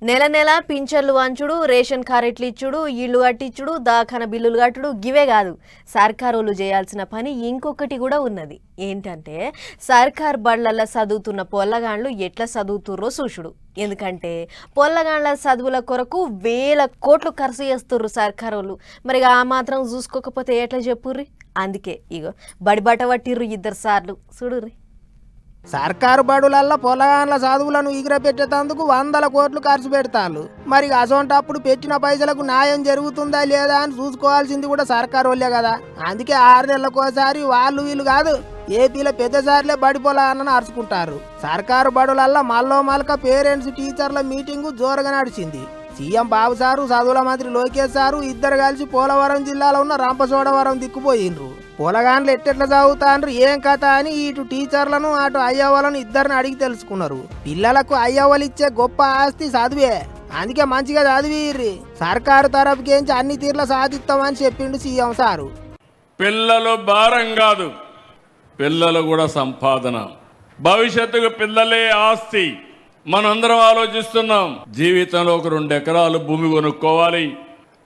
నెల నెల పింఛన్లు వంచుడు, రేషన్ కార్డులు ఇచ్చుడు, ఇళ్ళు కట్టించుడు, దాఖాన బిల్లులు కట్టుడు గివే కాదు. సర్కారోళ్ళు చేయాల్సిన పని ఇంకొకటి కూడా ఉన్నది. ఏంటంటే సర్కార్ బళ్ళల్లో చదువుతున్న పొల్లగాండ్లు ఎట్లా చదువుతుర్రో చూసుడు. ఎందుకంటే పొల్లగాండ్ల చదువుల కొరకు వేల కోట్లు ఖర్చు చేస్తుర్రు సర్కారోళ్ళు. మరి ఆ మాత్రం చూసుకోకపోతే ఎట్లా చెప్పుర్రి? అందుకే ఇగో బడిబట్ట పట్టిర్రు ఇద్దరు సార్లు చూడుర్రి. సర్కారు బడులల్లో పొలగాండ్ల చదువులను ఎగిరపెట్టేందుకు 100 కోట్లు ఖర్చు పెడతారు. మరి అసొంటప్పుడు పెట్టిన పైసలకు న్యాయం జరుగుతుందా లేదా అని చూసుకోవాల్సింది కూడా సర్కారు వాళ్ళే కదా. అందుకే 6 నెలలకోసారి వాళ్ళు వీళ్ళు కాదు, ఏపీలో పెద్ద సార్లే బడి పొలాలను అరుచుకుంటారు. సర్కారు బడులల్లో మల్లక పేరెంట్స్ టీచర్ల మీటింగు జోరుగా నడిచింది. సీఎం బాబు సారు, చదువుల మంత్రి లోకేష్ సారు ఇద్దరు కలిసి పోలవరం జిల్లాలో ఉన్న రంపచోడవరం దిక్కుపోయిండ్రు. పొలగాండ్లు ఎట్టెట్లా చదువుతాండ్రు ఏం కథ అని ఇటు టీచర్లను అటు అయ్యవ్వలను ఇద్దరిని అడిగి తెలుసుకున్నారు. పిల్లలకు అయ్యవ్వలు ఇచ్చే గొప్ప ఆస్తి చదివే, అందుకే మంచిగా చదివిర్రి. సర్కారు తరపుకేంచి అన్ని తీర్ల సాధిస్తామని చెప్పిండు సీఎం సారు. పిల్లలు భారం కాదు, పిల్లలు కూడా సంపాదన. భవిష్యత్తుకు పిల్లలే ఆస్తి. మనందరం ఆలోచిస్తున్నాం, జీవితంలో ఒక 2 ఎకరాలు భూమి కొనుక్కోవాలి,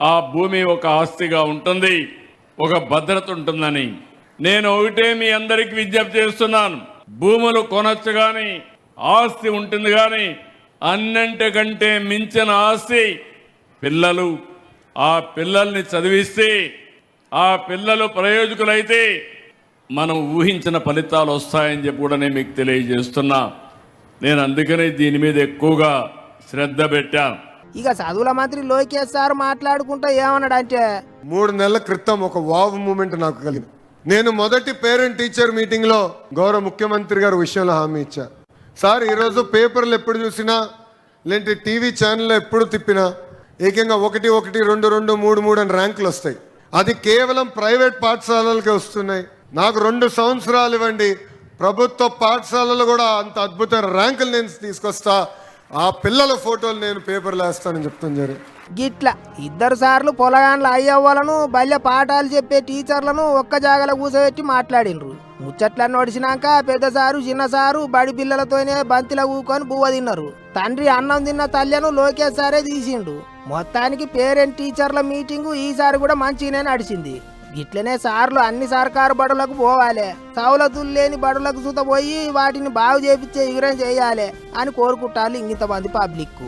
ఆ భూమి ఒక ఆస్తిగా ఉంటుంది, ఒక భద్రత ఉంటుందని. నేను ఒకటే మీ అందరికి విజ్ఞప్తి చేస్తున్నాను, భూములు కొనొచ్చు కానీ ఆస్తి ఉంటుంది కానీ అన్నింటికంటే మించిన ఆస్తి పిల్లలు. ఆ పిల్లల్ని చదివిస్తే ఆ పిల్లలు ప్రయోజకులైతే మనం ఊహించిన ఫలితాలు వస్తాయని చెప్పి కూడా నేను మీకు తెలియజేస్తున్నా. నేను అందుకనే దీని మీద ఎక్కువగా శ్రద్ధ పెట్టాను. ఇక చదువుల మంత్రి లోకేష్ సార్ మాట్లాడుకుంటూ ఏమన్నాడంటే, 3 నెలల క్రితం ఒక వావ్ మూమెంట్ నాకు కలిగింది. నేను మొదటి పేరెంట్ టీచర్ మీటింగ్ లో గౌరవ ముఖ్యమంత్రి గారు విషయంలో హామీ ఇచ్చారు. సార్, ఈరోజు పేపర్లు ఎప్పుడు చూసినా లేదంటే టీవీ ఛానల్లో ఎప్పుడు తిప్పినా ఏకంగా 1, 1, 2, 2, 3, 3 అని ర్యాంకులు వస్తాయి. అది కేవలం ప్రైవేట్ పాఠశాలలకే వస్తున్నాయి. నాకు 2 సంవత్సరాలు ఇవ్వండి, ప్రభుత్వ పాఠశాలలో కూడా అంత అద్భుతమైన ర్యాంకులు నేను తీసుకొస్తా, ఆ పిల్లల ఫోటోలు నేను పేపర్లో వేస్తానని చెప్తాను జరిగింది. గిట్లా ఇద్దరు సార్లు పొలగాండ్ల అయ్యవ్వలను బల్య పాఠాలు చెప్పే టీచర్లను ఒక్క జాగలో కూర్చోబెట్టి మాట్లాడినరు. ముచ్చట్లను నడిచినాక పెద్ద సారు చిన్న సారు బడి పిల్లలతోనే బంతిలో కూకొని బువ్వ తిన్నారు. తండ్రి అన్నం తిన్న తల్లిను లోకేష్ సారే తీసిండు. మొత్తానికి పేరెంట్ టీచర్ల మీటింగు ఈసారి కూడా మంచిగానే నడిచింది. ఇట్లనే సార్లు అన్ని సర్కారు బడులకు పోవాలి, సౌలతులు లేని బడులకు సుత పోయి వాటిని బాగు చేపించే విగ్రహం చేయాలి అని కోరుకుంటారు ఇంతమంది పబ్లిక్.